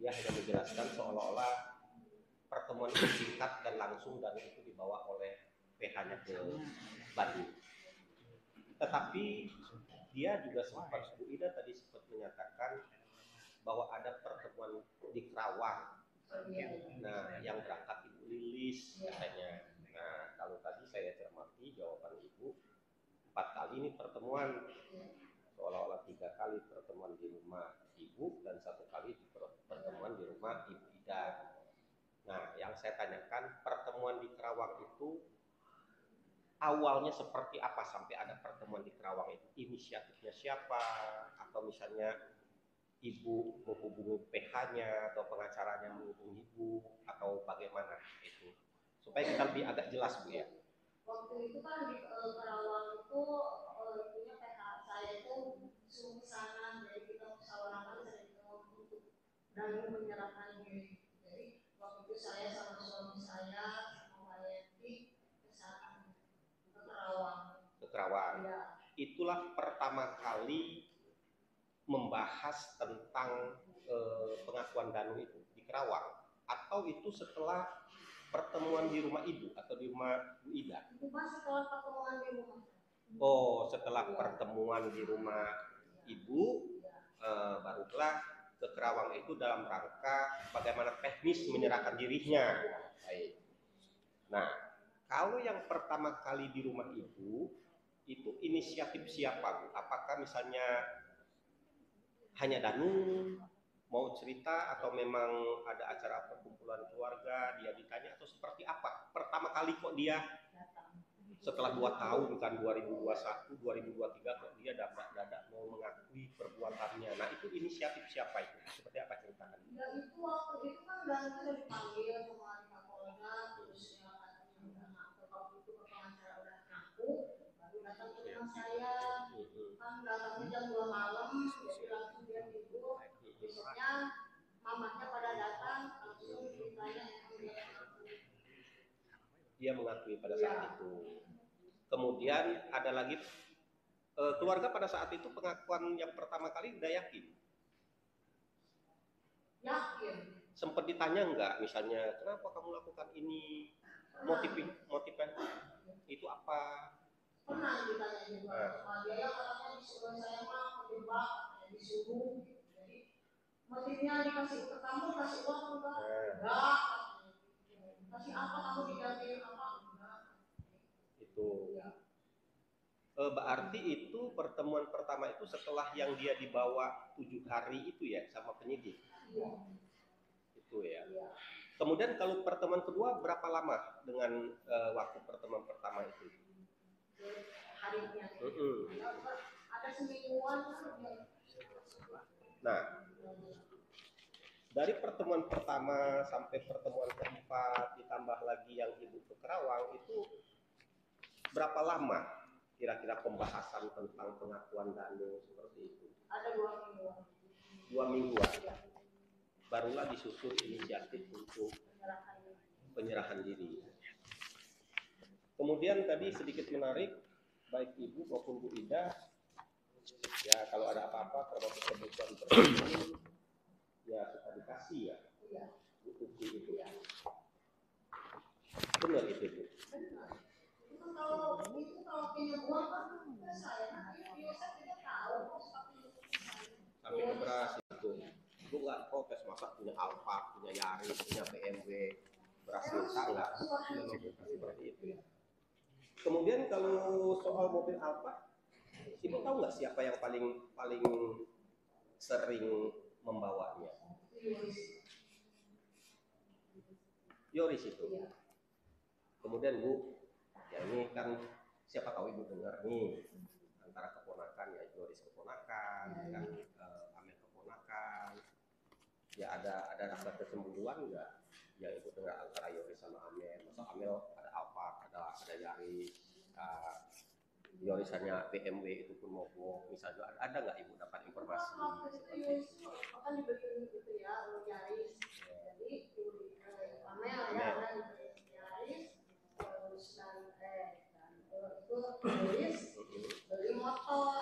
Dia hanya menjelaskan seolah-olah pertemuan itu singkat dan langsung dan itu dibawa oleh PH-nya ke Bandung. Tetapi dia juga sempat, Bu Ida tadi sempat menyatakan bahwa ada pertemuan di Kerawang. Nah, yang berangkat Ibu Lilis katanya. Nah, kalau tadi saya cermati jawaban Ibu, 4 kali ini pertemuan, seolah-olah 3 kali pertemuan di rumah Ibu dan 1 kali pertemuan di rumah Ibu Ida. Nah, yang saya tanyakan, pertemuan di Kerawang itu awalnya seperti apa sampai ada pertemuan di Kerawang itu? Inisiatifnya siapa? Atau misalnya Ibu menghubungi PH-nya atau pengacaranya menghubungi Ibu atau bagaimana itu? Supaya kita lebih agak jelas, Bu ya. Waktu itu kan di Kerawang itu punya PH saya itu suruh sana, jadi kita musyawarahkan untuk dan menyerahkan diri. Jadi waktu itu saya sama suami saya sama Yanti ke sana ke Kerawang. Ke Kerawang. Ya. Itulah pertama kali membahas tentang pengakuan Danu itu di Kerawang, atau itu setelah pertemuan di rumah Ibu atau di rumah Bu Ida? Itu pas setelah pertemuan di rumah. Oh, setelah pertemuan di rumah Ibu, barulah ke Kerawang itu dalam rangka bagaimana teknis menyerahkan dirinya. Baik. Nah, kalau yang pertama kali di rumah Ibu, itu inisiatif siapa, Bu? Apakah misalnya hanya Danu mau cerita atau memang ada acara perkumpulan keluarga dia ditanya atau seperti apa? Pertama kali kok dia setelah 2 tahun kan 2021, 2023 kok dia dadak mau mengakui perbuatannya. Nah, itu inisiatif siapa itu? Seperti apa ceritakan? Ya itu waktu itu kan Danu sudah dipanggil sama Kapolda, terus ya katanya udah waktu itu ke pengacara udah ngaku, baru datang ke rumah saya. Kan datangnya jam 2 malam, jadi langsung dia tidur. Besoknya mamanya pada datang, langsung ditanya dia mengakui pada saat itu. Kemudian ada lagi keluarga pada saat itu pengakuan yang pertama kali udah yakin. Yakin. Sempat ditanya enggak, misalnya kenapa kamu lakukan ini, motifnya itu apa? Pernah ditanya juga. Dia yang katanya disuruh saya mah menjebak, disuruh. Jadi motifnya dikasih ke kamu, kasih uang enggak? Enggak. Kasih apa kamu digantiin apa? Enggak. Itu. Berarti itu pertemuan pertama itu setelah yang dia dibawa 7 hari itu ya sama penyidik. Iya. Itu ya. Iya. Kemudian kalau pertemuan kedua berapa lama dengan waktu pertemuan pertama itu? Harinya. Ada semingguan. Nah, dari pertemuan pertama sampai pertemuan keempat ditambah lagi yang Ibu ke Kerawang itu berapa lama kira-kira pembahasan tentang pengakuan Danu seperti itu? Ada 2 mingguan. 2 mingguan. Barulah disusun inisiatif untuk penyerahan diri. Kemudian tadi sedikit menarik, baik Ibu maupun Bu Ida, ya kalau ada apa-apa termasuk kebutuhan tertentu, ya kita dikasih ya, bukti itu. Benar itu Bu. Itu kalau punya uang kan saya biasa tidak tahu sampai ke beras itu. Bu nggak protes masa punya Alfa, punya Yaris, punya BMW, berhasil enggak? Seperti itu ya. Kemudian kalau soal mobil Alfa, Ibu tahu nggak siapa yang paling sering membawanya? Yoris itu. Kemudian Bu, ya ini kan siapa tahu Ibu dengar nih antara keponakan ya Yoris keponakan, kan Amel keponakan, ya ada rasa kecemburuan nggak? Ya Ibu dengar antara Yoris sama Amel, masa Amel ada Alfa, ada Yaris, Yoris hanya BMW itu pun mogok, misalnya ada nggak Ibu dapat informasi seperti itu? Akan diberi itu ya, Yaris. Jadi Amel ya ada Yaris, terus itu Yaris beli motor.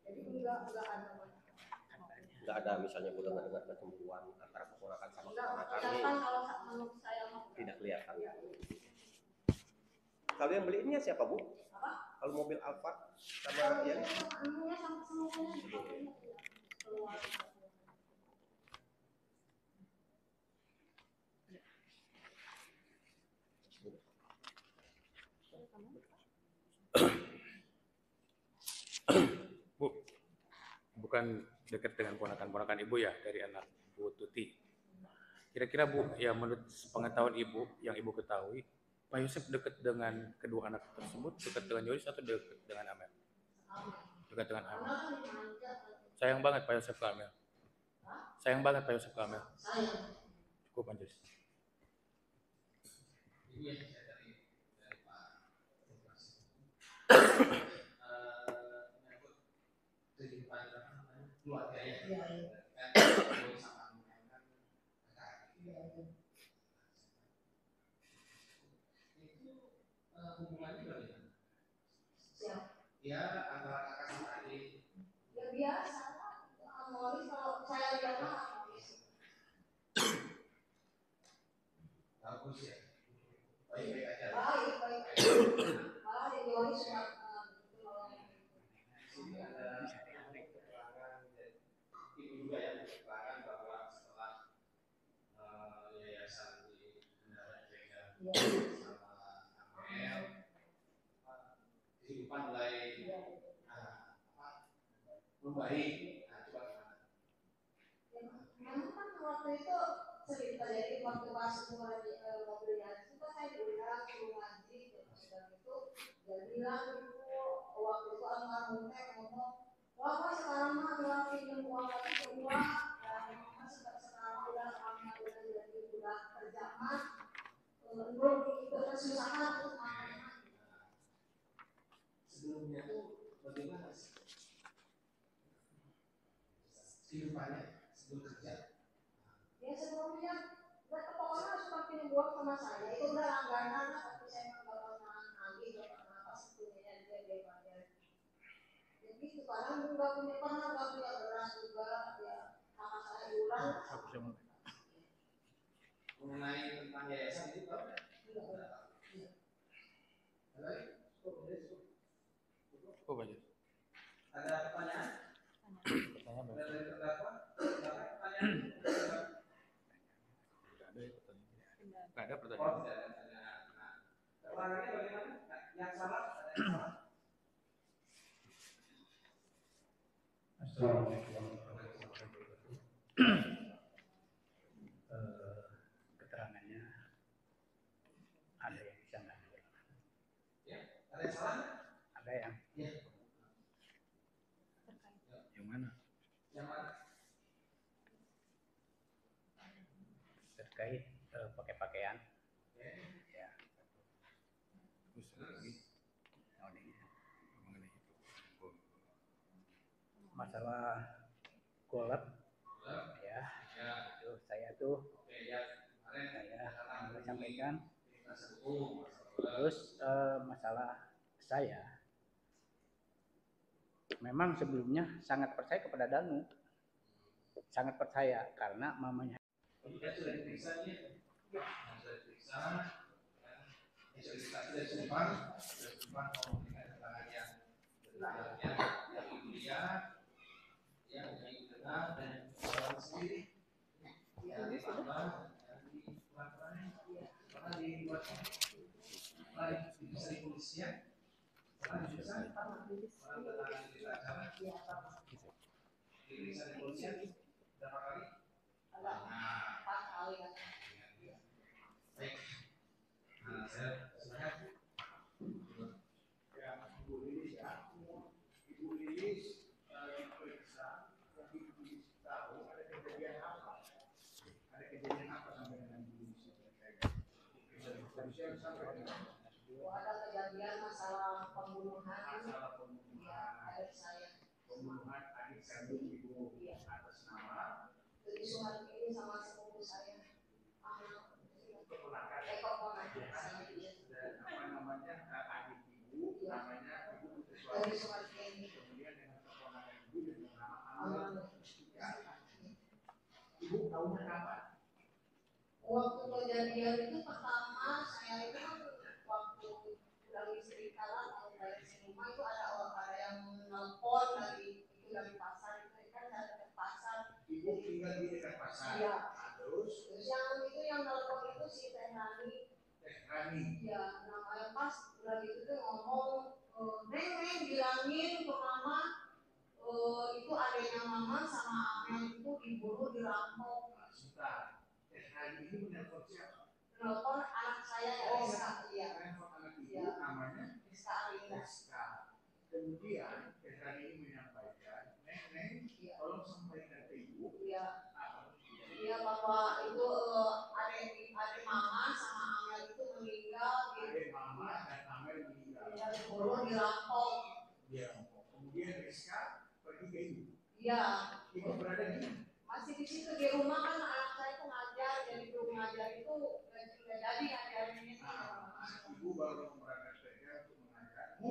Jadi enggak ada. tidak ada misalnya Bu dengar kecemburuan antara keponakan sama keponakan ini? Kalau menurut saya tidak kelihatan. Kalau yang beliinnya siapa Bu? Apa? Kalau mobil Alphard sama ya? Bu, bukan dekat dengan ponakan-ponakan Ibu ya, dari anak Bu Tuti. Kira-kira Bu, ya menurut pengetahuan Ibu, yang Ibu ketahui, Pak Yosef dekat dengan kedua anak tersebut, dekat dengan Yoris atau dekat dengan Amel? Dekat dengan Amel. Sayang banget Pak Yosef ke Amel. Sayang banget Pak Yosef ke Amel. Cukup Anjus. Hubungannya bagaimana? Ya antara kakak sama adik. Ya biasa, harmonis kalau saya lihat harmonis. Bagus ya. Baik-baik aja. Baik. Malah yang Yoris sudah Sini ada keterangan ibu juga yang keterangan bahwa setelah yayasan di Menara Jega sama Amel, kehidupan mulai membaik. Coba gimana? memang kan waktu itu cerita, jadi waktu pas mobil itu kan saya diundang suruh ngaji, sudah itu dia bilang itu waktu itu almarhum teh ngomong, wah Pak, sekarang mah udah pinjam uang lagi ke uang, dan mas sekarang udah anak udah jadi udah kerja mah belum itu kesusahan untuk makan. Sebelumnya tuh bagaimana sih kehidupannya sebelum kerja? Ya sebelumnya pokoknya suka pinjam uang sama saya, itu udah langganan lah, tapi saya nggak pernah nagih, nggak pernah apa sebetulnya dia bayar. Ya gitu, karena nggak punya beras juga, ya kakak saya jualan. Mengenai tentang yayasan itu tahu nggak? Oh, banyak. Ada pertanyaan? Pertanyaan Ada dari terdakwa? Pertanyaan? Nggak ada Oh, pertanyaan. tidak ada pertanyaan. Nah, orangnya bagaimana? Yang salah? Ada yang salah? Assalamualaikum. Keterangannya ada yang bisa nggak? Ya, ada yang salah? Ada yang? Ya. Yang mana? Yang mana? Terkait pakai pakaian. Ya. Masalah kolab, ya, itu saya tuh saya sampaikan. Terus masalah saya memang sebelumnya sangat percaya kepada Danu, sangat percaya karena mamanya. Sudah diperiksa nih. Sudah diperiksa. Sudah sumpah ngomong dengan keterangannya. Keterangannya yang mulia, yang benar dan orang sendiri. Yang ditambah dari pernah dibuat bisa di polisian, pernah diperiksa, pernah diperiksa di polisian berapa kali? Baik. Nah, saya silakan. Ya, Ibu Lilis ya. Ibu Lilis diperiksa, tapi Ibu Lilis tahu ada kejadian apa? Ada kejadian apa sampai dengan Ibu Lilis? Polisian sampai dengan Ada kejadian masalah pembunuhan. masalah pembunuhan Adik saya. Pembunuhan adik kandung Ibu atas nama Jadi surat ini sama sepupu saya. keponakan. Dan apa namanya adik Ibu, namanya Ibu Putri. Dari surat ini. Kemudian dengan keponakan Ibu dengan nama Amel. ibu tahunya kapan? Waktu kejadian itu pertama saya itu kan waktu udah istri kalah atau balik ke rumah itu ada yang nelpon dari pasar itu kan ada dekat pasar. Ibu tinggal di dekat pasar. Iya. Terus yang nelpon itu si Teh Rani. Teh Rani. Iya, namanya pas udah gitu tuh ngomong, Neng bilangin ke mama itu adanya mama sama Amel itu diburu dirampok. Sebentar. Teh Rani ini menelpon siapa? Nelpon anak saya ya, Rizka. Iya. Menelpon anak ibu Iya. namanya Rizka Arina. Rizka. Kemudian Teh Rani ini menyampaikan, Neng, tolong sampaikan ke ibu. Iya. Iya, bahwa itu adik mama sama Amel itu meninggal. Adik mama dan Amel meninggal. Iya, diburu dirampok. Dirampok. Kemudian Rizka pergi ke ibu. Iya. Ibu berada di Masih di situ di rumah kan anak saya itu ngajar, jadi belum ngajar itu udah jadi ngajarin ini. Ibu baru berangkat kerja untuk mengajar.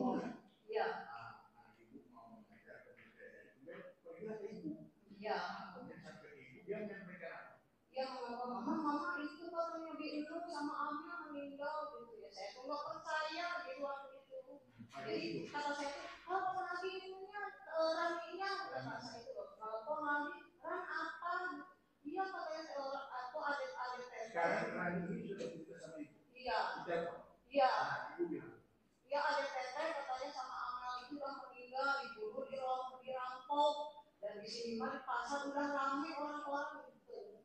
Iya. Anak ibu mau mengajar kemudian pergilah ke ibu. Iya. Kemudian sampai ke ibu dia menyampaikan apa? Dia ngomong, mama itu katanya di Inul sama Amel meninggal gitu ya. Saya tuh nggak percaya gitu waktu itu. Jadi kata saya tuh, kalau lagi ininya Raninya kata saya itu, kalau lagi Ran apa? Dia katanya aku adik Teh. Sekarang Rani ini sudah cerita sama ibu. Iya. Tidak. Iya. Ibu bilang. Dia adik Teh katanya sama Amel itu udah meninggal, diburu dirampok. Dan di sini mah di pasar udah ramai orang-orang gitu.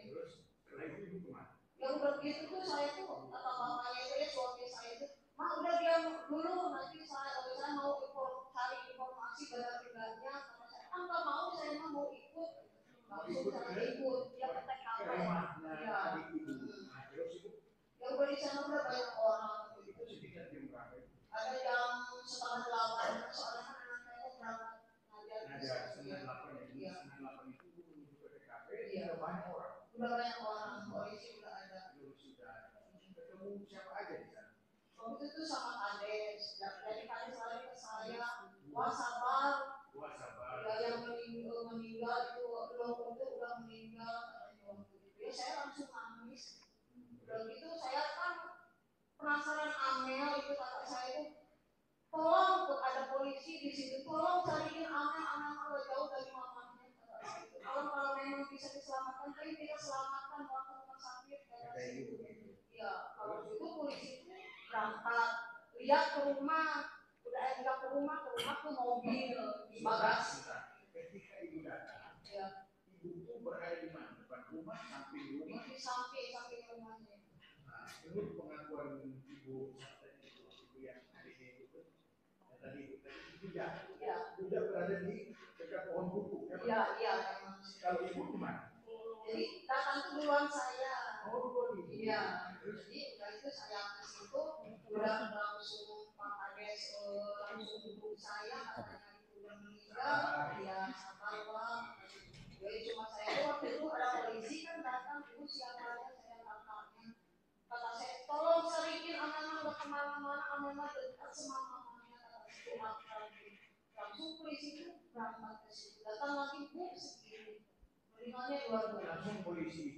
Terus setelah itu ibu kemana? Yang udah gitu tuh saya tuh kata bapaknya itu ya suami saya itu, mah udah diam dulu nanti saya mau cari informasi benar tidaknya. Kata saya kan nggak mau, saya mah mau ikut langsung saya ikut dia ke TKP. Ya. Terus ibu Yang udah di sana udah banyak orang. itu sekitar jam berapa? Ada jam 7:30 soalnya kan anak saya berangkat Ngajar setengah 8 ya. Iya. Setengah 8 itu ibu menuju ke TKP. Iya. Ada banyak orang. Udah banyak orang, polisi udah ada. Ketemu siapa aja di sana? Waktu itu sama Kades, dari Kades lari ke saya, wah sabar, ya yang meninggal itu loh itu udah meninggal katanya waktu itu. Ya saya langsung nangis. Udah gitu saya kan penasaran Amel itu kata saya itu, tolong ada polisi di sini, tolong cariin Amel kalau jauh dari mamanya. Kalau memang bisa diselamatkan, tapi kita selamatkan waktu rumah sakit. Ya, kalau itu polisi itu berangkat, lihat ke rumah, udah lihat ke rumah tuh mobil di bagasi. Ketika ibu datang, Ya. ibu itu berada di mana? Depan rumah, samping rumah. Di samping rumahnya. Nah, menurut pengakuan ibu yang adiknya itu, tadi Buddha berada di dekat pohon buku. Iya. Kalau ibu di mana? Jadi datang ke duluan saya. Oh, iya. Jadi udah itu saya ke situ, udah langsung Pak Kades langsung duduk saya, katanya itu udah meninggal, ya sabar Pak. Jadi cuma saya waktu itu ada polisi kan datang, itu siapa aja saya kakaknya. Kata saya, tolong cariin anak-anak udah kemana-mana, anak-anak dekat sama mamanya, kata saya. Langsung polisi itu berangkat ke situ. Datang lagi bu segini. Mendingannya 2 langsung polisi